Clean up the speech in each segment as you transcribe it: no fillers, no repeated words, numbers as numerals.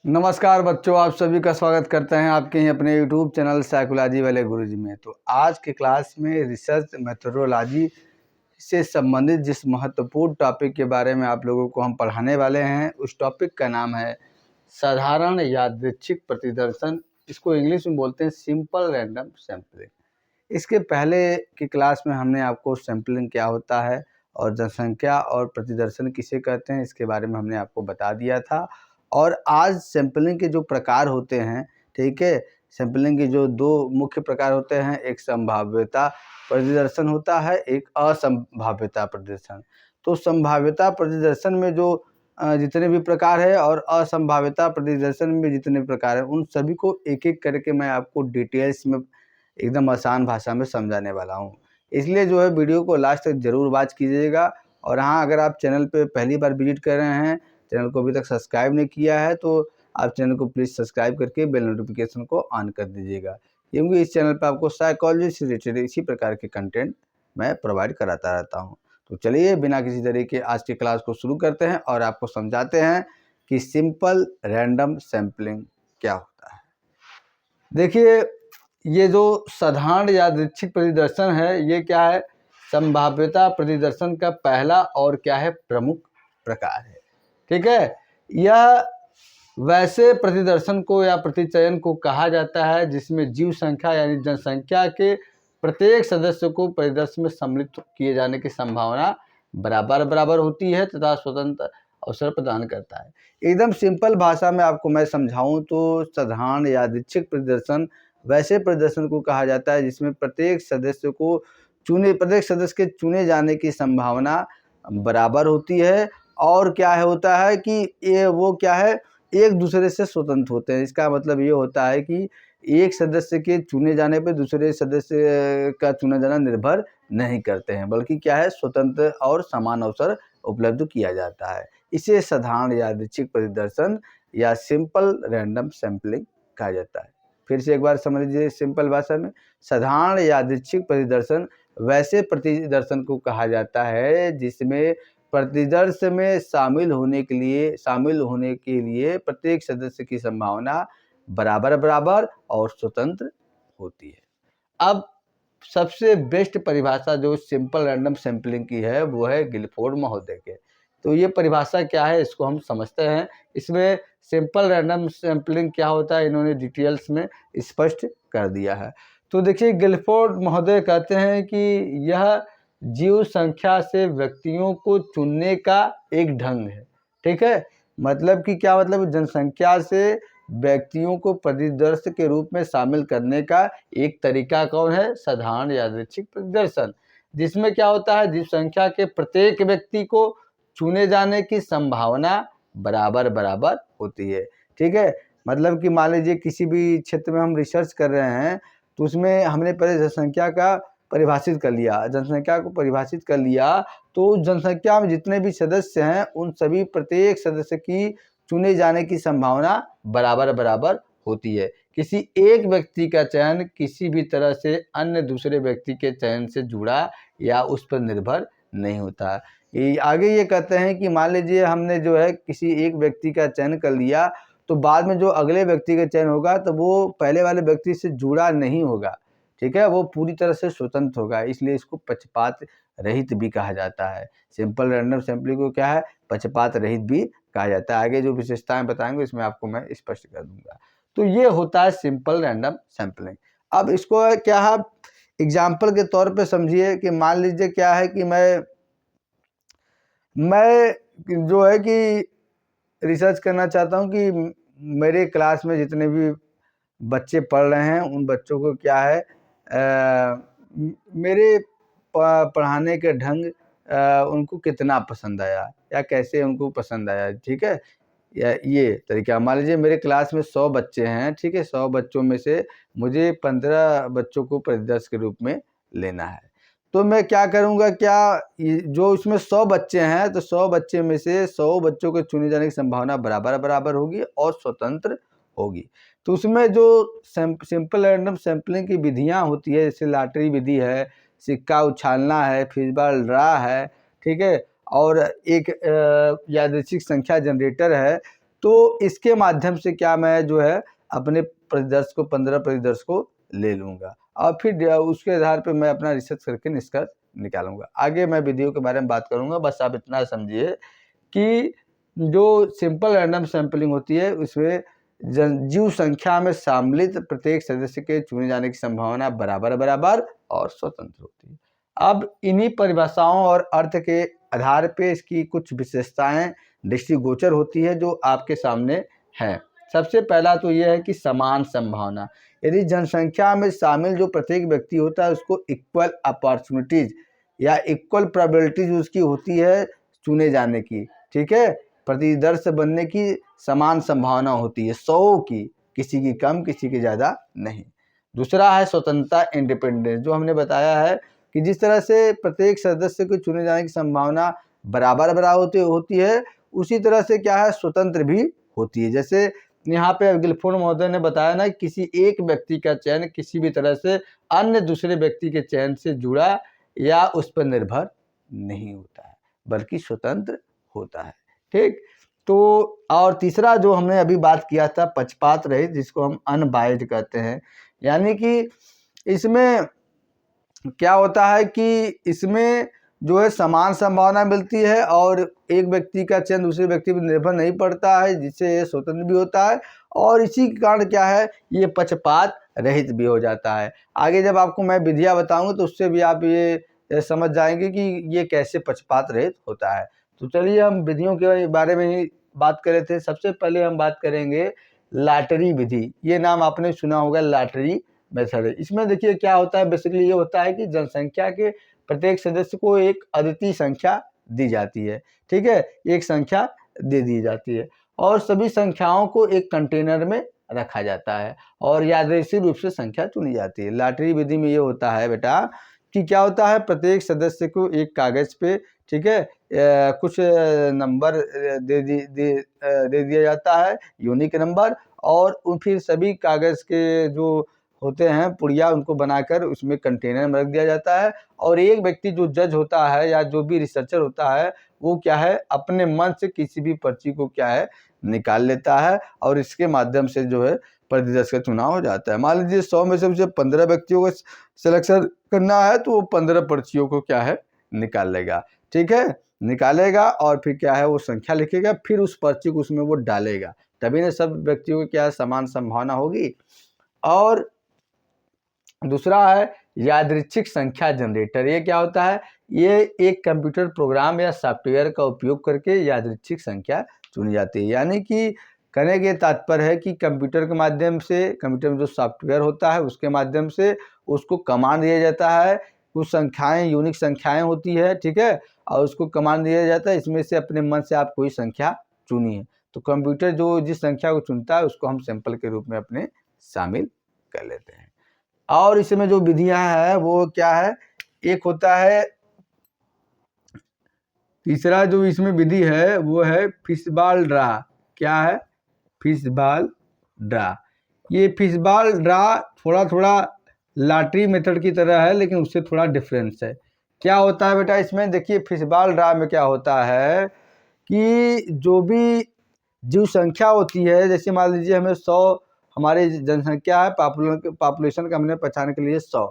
नमस्कार बच्चों, आप सभी का स्वागत करते हैं आपके ही अपने YouTube चैनल साइकोलॉजी वाले गुरुजी में। तो आज के क्लास में रिसर्च मेथोडोलॉजी से संबंधित जिस महत्वपूर्ण टॉपिक के बारे में आप लोगों को हम पढ़ाने वाले हैं, उस टॉपिक का नाम है साधारण यादृच्छिक प्रतिदर्शन। इसको इंग्लिश में बोलते हैं सिंपल रैंडम सैम्पलिंग। इसके पहले की क्लास में हमने आपको सैम्पलिंग क्या होता है और जनसंख्या और प्रतिदर्शन किसे कहते हैं, इसके बारे में हमने आपको बता दिया था। और आज सैम्पलिंग के जो प्रकार होते हैं, ठीक है, सैम्पलिंग के जो दो मुख्य प्रकार होते हैं, एक संभाव्यता प्रतिदर्शन होता है, एक असंभाव्यता प्रतिदर्शन। तो संभाव्यता प्रतिदर्शन में जो जितने भी प्रकार है और असंभाव्यता प्रतिदर्शन में जितने प्रकार हैं, उन सभी को एक एक करके मैं आपको डिटेल्स में एकदम आसान भाषा में समझाने वाला हूँ। इसलिए जो है वीडियो को लास्ट तक ज़रूर वॉच कीजिएगा। और हाँ, अगर आप चैनल पे पहली बार विजिट कर रहे हैं, चैनल को अभी तक सब्सक्राइब नहीं किया है, तो आप चैनल को प्लीज़ सब्सक्राइब करके बेल नोटिफिकेशन को ऑन कर दीजिएगा, क्योंकि इस चैनल पर आपको साइकोलॉजी से रिलेटेड इसी प्रकार के कंटेंट मैं प्रोवाइड कराता रहता हूँ। तो चलिए बिना किसी तरह के आज की क्लास को शुरू करते हैं और आपको समझाते हैं कि सिंपल रैंडम सैम्पलिंग क्या होता है। देखिए, ये जो साधारण यादृच्छिक प्रतिदर्शन है, ये क्या है, संभाव्यता प्रतिदर्शन का पहला और क्या है, प्रमुख प्रकार है। ठीक है, यह वैसे प्रतिदर्शन को या प्रतिचयन को कहा जाता है जिसमें जीव संख्या यानी जनसंख्या के प्रत्येक सदस्य को परिदर्शन में सम्मिलित किए जाने की संभावना बराबर बराबर होती है तथा स्वतंत्र अवसर प्रदान करता है। एकदम सिंपल भाषा में आपको मैं समझाऊं तो साधारण यादृच्छिक प्रदर्शन वैसे प्रदर्शन को कहा जाता है जिसमें प्रत्येक सदस्य के चुने जाने की संभावना बराबर होती है। और क्या है होता है कि ये वो क्या है, एक दूसरे से स्वतंत्र होते हैं। इसका मतलब ये होता है कि एक सदस्य के चुने जाने पर दूसरे सदस्य का चुना जाना निर्भर नहीं करते हैं, बल्कि क्या है, स्वतंत्र और समान अवसर उपलब्ध किया जाता है। इसे साधारण यादृच्छिक प्रतिदर्शन या सिंपल रैंडम सैम्पलिंग कहा जाता है। फिर से एक बार समझ लीजिए सिंपल भाषा में, साधारण यादृच्छिक प्रतिदर्शन वैसे प्रतिदर्शन को कहा जाता है जिसमें प्रतिदर्श में शामिल होने के लिए प्रत्येक सदस्य की संभावना बराबर बराबर और स्वतंत्र होती है। अब सबसे बेस्ट परिभाषा जो सिंपल रैंडम सैम्पलिंग की है वो है गिलफोर्ड महोदय के। तो ये परिभाषा क्या है, इसको हम समझते हैं। इसमें सिंपल रैंडम सैम्पलिंग क्या होता है, इन्होंने डिटेल्स में स्पष्ट कर दिया है। तो देखिए, गिलफोर्ड महोदय कहते हैं कि यह जीव संख्या से व्यक्तियों को चुनने का एक ढंग है। ठीक है, मतलब कि क्या मतलब, जनसंख्या से व्यक्तियों को परिदर्श के रूप में शामिल करने का एक तरीका कौन है, साधारण यादृच्छिक प्रतिदर्शन, जिसमें क्या होता है, जीव संख्या के प्रत्येक व्यक्ति को चुने जाने की संभावना बराबर बराबर होती है। ठीक है, मतलब कि मान लीजिए किसी भी क्षेत्र में हम रिसर्च कर रहे हैं, तो उसमें हमने पहले जनसंख्या को परिभाषित कर लिया, तो जनसंख्या में जितने भी सदस्य हैं उन सभी प्रत्येक सदस्य की चुने जाने की संभावना बराबर बराबर होती है। किसी एक व्यक्ति का चयन किसी भी तरह से अन्य दूसरे व्यक्ति के चयन से जुड़ा या उस पर निर्भर नहीं होता। आगे ये कहते हैं कि मान लीजिए हमने जो है किसी एक व्यक्ति का चयन कर लिया, तो बाद में जो अगले व्यक्ति का चयन होगा तो वो पहले वाले व्यक्ति से जुड़ा नहीं होगा। ठीक है, वो पूरी तरह से स्वतंत्र होगा, इसलिए इसको पक्षपात रहित भी कहा जाता है। सिंपल रैंडम सैम्पलिंग को क्या है, पक्षपात रहित भी कहा जाता है। आगे जो विशेषताएं बताएंगे इसमें आपको मैं स्पष्ट कर दूंगा। तो ये होता है सिंपल रैंडम सैम्पलिंग। अब इसको क्या है, एग्जाम्पल के तौर पे समझिए कि मान लीजिए क्या है कि मैं जो है कि रिसर्च करना चाहता हूँ कि मेरे क्लास में जितने भी बच्चे पढ़ रहे हैं उन बच्चों को क्या है, मेरे पढ़ाने के ढंग उनको कितना पसंद आया या कैसे उनको पसंद आया। ठीक है, या ये तरीका, मान लीजिए मेरे क्लास में 100 बच्चे हैं। ठीक है, 100 बच्चों में से मुझे 15 बच्चों को परिदर्श के रूप में लेना है। तो मैं क्या करूँगा, जो उसमें 100 बच्चे हैं तो 100 बच्चे में से 100 बच्चों के चुने जाने की संभावना बराबर बराबर होगी और स्वतंत्र होगी। तो उसमें जो सिंपल रैंडम सैम्पलिंग की विधियां होती है, जैसे लॉटरी विधि है, सिक्का उछालना है, फिशबॉल ड्रा है, ठीक है, और एक यादृच्छिक संख्या जनरेटर है। तो इसके माध्यम से क्या मैं जो है अपने परिदर्श को 15 परिदर्श को ले लूँगा और फिर उसके आधार पे मैं अपना रिसर्च करके निष्कर्ष निकालूंगा। आगे मैं विधियों के बारे में बात करूंगा, बस आप इतना समझिए कि जो सिंपल रैंडम सैंपलिंग होती है उसमें जीव संख्या में सम्मिलित प्रत्येक सदस्य के चुने जाने की संभावना बराबर बराबर और स्वतंत्र होती है। अब इन्हीं परिभाषाओं और अर्थ के आधार पे इसकी कुछ विशेषताएं दृष्टिगोचर होती है जो आपके सामने है। सबसे पहला तो यह है कि समान संभावना। यदि जनसंख्या में शामिल जो प्रत्येक व्यक्ति होता है उसको इक्वल अपॉर्चुनिटीज या इक्वल प्रोबेबिलिटीज उसकी होती है चुने जाने की, ठीक है, प्रतिदर्श बनने की समान संभावना होती है 100 की, किसी की कम किसी की ज़्यादा नहीं। दूसरा है स्वतंत्रता, इंडिपेंडेंस, जो हमने बताया है कि जिस तरह से प्रत्येक सदस्य को चुने जाने की संभावना बराबर बराबर होती है उसी तरह से क्या है स्वतंत्र भी होती है। जैसे यहाँ पे गिलफोर्ड महोदय ने बताया ना, किसी एक व्यक्ति का चयन किसी भी तरह से अन्य दूसरे व्यक्ति के चयन से जुड़ा या उस पर निर्भर नहीं होता है बल्कि स्वतंत्र होता है, ठीक। तो और तीसरा जो हमने अभी बात किया था पक्षपात रहित, जिसको हम अनबायस्ड कहते हैं, यानी कि इसमें क्या होता है कि इसमें जो है समान संभावना मिलती है और एक व्यक्ति का चयन दूसरे व्यक्ति पर निर्भर नहीं पड़ता है, जिससे ये स्वतंत्र भी होता है और इसी के कारण क्या है ये पक्षपात रहित भी हो जाता है। आगे जब आपको मैं विधियाँ बताऊंगा तो उससे भी आप ये समझ जाएंगे कि ये कैसे पक्षपात रहित होता है। तो चलिए हम विधियों के बारे में ही बात कर रहे थे। सबसे पहले हम बात करेंगे लॉटरी विधि। ये नाम आपने सुना होगा, लॉटरी मेथड है। इसमें देखिए क्या होता है, बेसिकली ये होता है कि जनसंख्या के प्रत्येक सदस्य को एक अद्वितीय संख्या दी जाती है, ठीक है, एक संख्या दे दी जाती है और सभी संख्याओं को एक कंटेनर में रखा जाता है और यादृच्छिक रूप से संख्या चुनी जाती है। लॉटरी विधि में ये होता है बेटा कि क्या होता है प्रत्येक सदस्य को एक कागज पे, ठीक है, कुछ नंबर दे दिया जाता है, यूनिक नंबर, और फिर सभी कागज के जो होते हैं पुड़िया उनको बनाकर उसमें कंटेनर में रख दिया जाता है और एक व्यक्ति जो जज होता है या जो भी रिसर्चर होता है वो क्या है अपने मन से किसी भी पर्ची को क्या है निकाल लेता है और इसके माध्यम से जो है प्रतिदर्श का चुनाव हो जाता है। मान लीजिए 100 में से मुझे 15 व्यक्तियों को सिलेक्शन करना है तो वो 15 पर्चियों को क्या है निकाल लेगा, ठीक है, निकालेगा और फिर क्या है वो संख्या लिखेगा, फिर उस पर्ची को उसमें वो डालेगा, तभी ना सब व्यक्तियों की क्या है समान संभावना होगी। और दूसरा है यादृच्छिक संख्या जनरेटर। ये क्या होता है, ये एक कंप्यूटर प्रोग्राम या सॉफ्टवेयर का उपयोग करके यादृच्छिक संख्या चुनी जाती है। यानी कि कहने के तात्पर्य है कि कंप्यूटर के माध्यम से, कंप्यूटर में जो सॉफ्टवेयर होता है उसके माध्यम से उसको कमांड दिया जाता है, कुछ संख्याएं यूनिक संख्याएं होती है, ठीक है, और उसको कमांड दिया जाता है इसमें से अपने मन से आप कोई संख्या चुनिए। तो कंप्यूटर जो जिस संख्या को चुनता है उसको हम सैंपल के रूप में अपने शामिल कर लेते हैं। और इसमें जो विधियां हैं वो क्या है, एक होता है तीसरा जो इसमें विधि है वो है फिशबॉल ड्रा। क्या है, फिशबॉल ड्रा। ये फिशबॉल ड्रा थोड़ा थोड़ा लॉटरी मेथड की तरह है लेकिन उससे थोड़ा डिफरेंस है। क्या होता है बेटा इसमें, देखिए फिशबॉल ड्रा में क्या होता है कि जो भी जीव संख्या होती है, जैसे मान लीजिए हमें 100 हमारी जनसंख्या है, पॉपुलेशन का हमने पहचानने के लिए 100,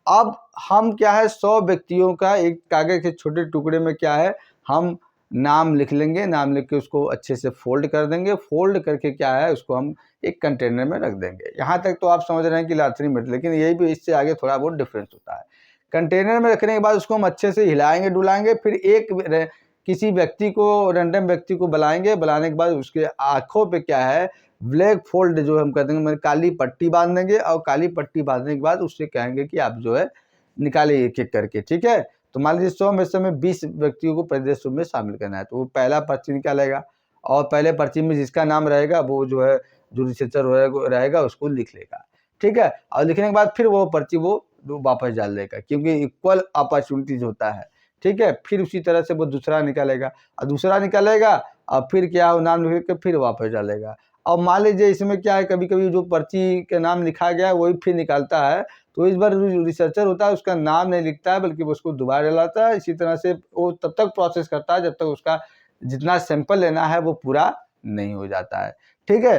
अब हम क्या है 100 व्यक्तियों का एक कागज के छोटे टुकड़े में क्या है हम नाम लिख लेंगे, नाम लिख के उसको अच्छे से फोल्ड कर देंगे, फोल्ड करके क्या है उसको हम एक कंटेनर में रख देंगे। यहाँ तक तो आप समझ रहे हैं कि लॉटरी मेथड, लेकिन यही भी इससे आगे थोड़ा बहुत डिफरेंस होता है। कंटेनर में रखने के बाद उसको हम अच्छे से हिलाएंगे डुलाएंगे, फिर एक किसी व्यक्ति को, रैंडम व्यक्ति को बुलाएंगे, बुलाने के बाद उसके आँखों पे क्या है ब्लैक फोल्ड जो हम कहते हैं काली पट्टी बांध देंगे और काली पट्टी बांधने के बाद उससे कहेंगे कि आप जो है निकालिए एक एक करके, ठीक है। तो मान लीजिए 100 में से हमें 20 व्यक्तियों को प्रदेश में शामिल करना है तो वो पहला पर्ची निकालेगा और पहले पर्ची में जिसका नाम रहेगा वो जो है जो रिसर्चर रहेगा उसको लिख लेगा, ठीक है, और लिखने के बाद फिर वो पर्ची वो वापस डाल देगा क्योंकि इक्वल अपॉर्चुनिटीज होता है, ठीक है। फिर उसी तरह से वो दूसरा निकालेगा और दूसरा निकालेगा और फिर क्या वो नाम लिख के फिर वापस डालेगा। और मान लीजिए इसमें क्या है कभी कभी जो पर्ची का नाम लिखा गया है वही फिर निकालता है तो इस बार जो रिसर्चर होता है उसका नाम नहीं लिखता है बल्कि उसको दोबारा डलाता है। इसी तरह से वो तब तक प्रोसेस करता है जब तक उसका जितना सैंपल लेना है वो पूरा नहीं हो जाता है। ठीक है,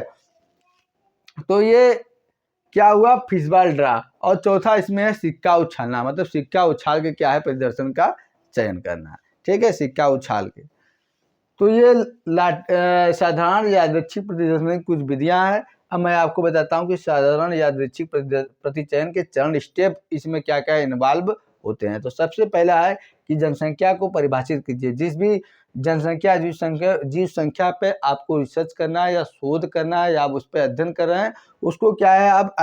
तो ये क्या हुआ, फिशबॉल ड्रा। और चौथा इसमें है सिक्का उछालना, मतलब सिक्का उछाल के क्या है प्रदर्शन का चयन करना। ठीक है, सिक्का उछाल के। तो ये साधारण यादृच्छिक प्रतिदर्शन की कुछ विधियां हैं। अब मैं आपको बताता हूं कि साधारण यादृच्छिक प्रतिचयन के चरण स्टेप इसमें क्या क्या इन्वॉल्व होते हैं। तो सबसे पहला है कि जनसंख्या को परिभाषित कीजिए। जिस भी जनसंख्या जीव संख्या पे आपको रिसर्च करना है या शोध करना है या आप उस पर अध्ययन कर रहे हैं, उसको क्या है आप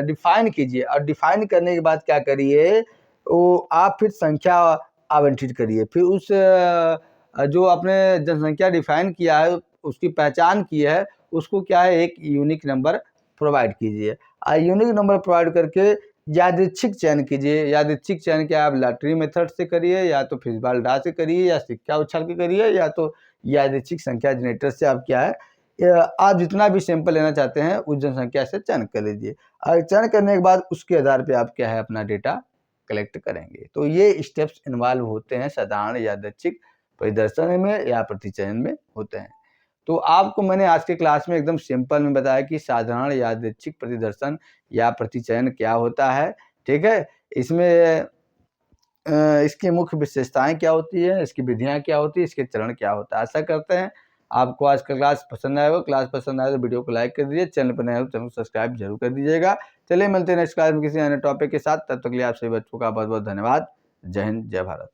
डिफाइन कीजिए। और डिफाइन करने के बाद क्या करिए, वो आप फिर संख्या आवंटित करिए। फिर उस जो आपने जनसंख्या डिफाइन किया है, उसकी पहचान की है, उसको क्या है एक यूनिक नंबर प्रोवाइड कीजिए। यूनिक नंबर प्रोवाइड करके यादृच्छिक चयन कीजिए। यादृच्छिक चयन क्या आप लॉटरी मेथड से करिए, या तो फिशबॉल ड्रा से करिए, या सिक्का उछाल के करिए, या तो यादृच्छिक संख्या जनरेटर से आप क्या है आप जितना भी सैंपल लेना चाहते हैं उस जनसंख्या से चयन कर लीजिए। और चयन करने के बाद उसके आधार पे आप क्या है अपना डेटा कलेक्ट करेंगे। तो ये स्टेप्स इन्वॉल्व होते हैं साधारण यादृच्छिक परिदर्शन में या प्रतिचयन में होते हैं। तो आपको मैंने आज के क्लास में एकदम सिंपल में बताया कि साधारण यादृच्छिक प्रतिदर्शन या प्रतिचयन क्या होता है। ठीक है, इसमें इसकी मुख्य विशेषताएं क्या होती है, इसकी विधियां क्या होती है, इसके चरण क्या होता है। आशा करते हैं आपको आज का क्लास पसंद आएगा। क्लास पसंद आए तो वीडियो को लाइक कर दीजिए, चैनल पर नए हो चैनल को सब्सक्राइब जरूर कर दीजिएगा। चलिए मिलते हैं नेक्स्ट क्लास में किसी अन्य टॉपिक के साथ। तब तक के लिए आप सभी बच्चों का बहुत बहुत धन्यवाद। जय हिंद, जय भारत।